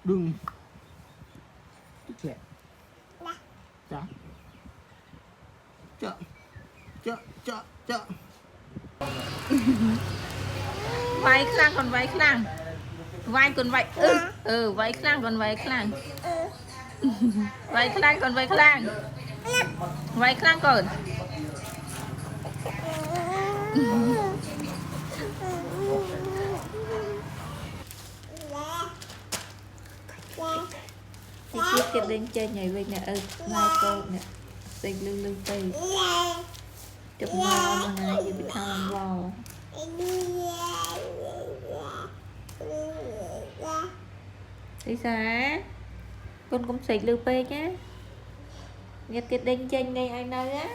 đừng trẻ chợ vai khlang còn vai khlang vai còn vai vai khlang còn vai khlang vai khlang còn vai khlang vai khlang còn thì tiếp tiếp đến chơi nhảy về nè mai cô nè xinh lưng lưng tì chụp mò mà này bị thằng bò đi xa con cũng xịt lưu pê nhá nhật tiết đinh trên đây ai nơi á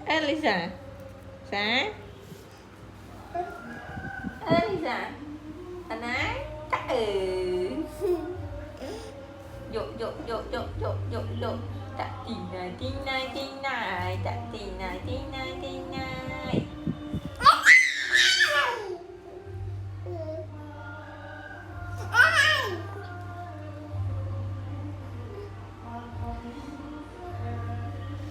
Elisa, xã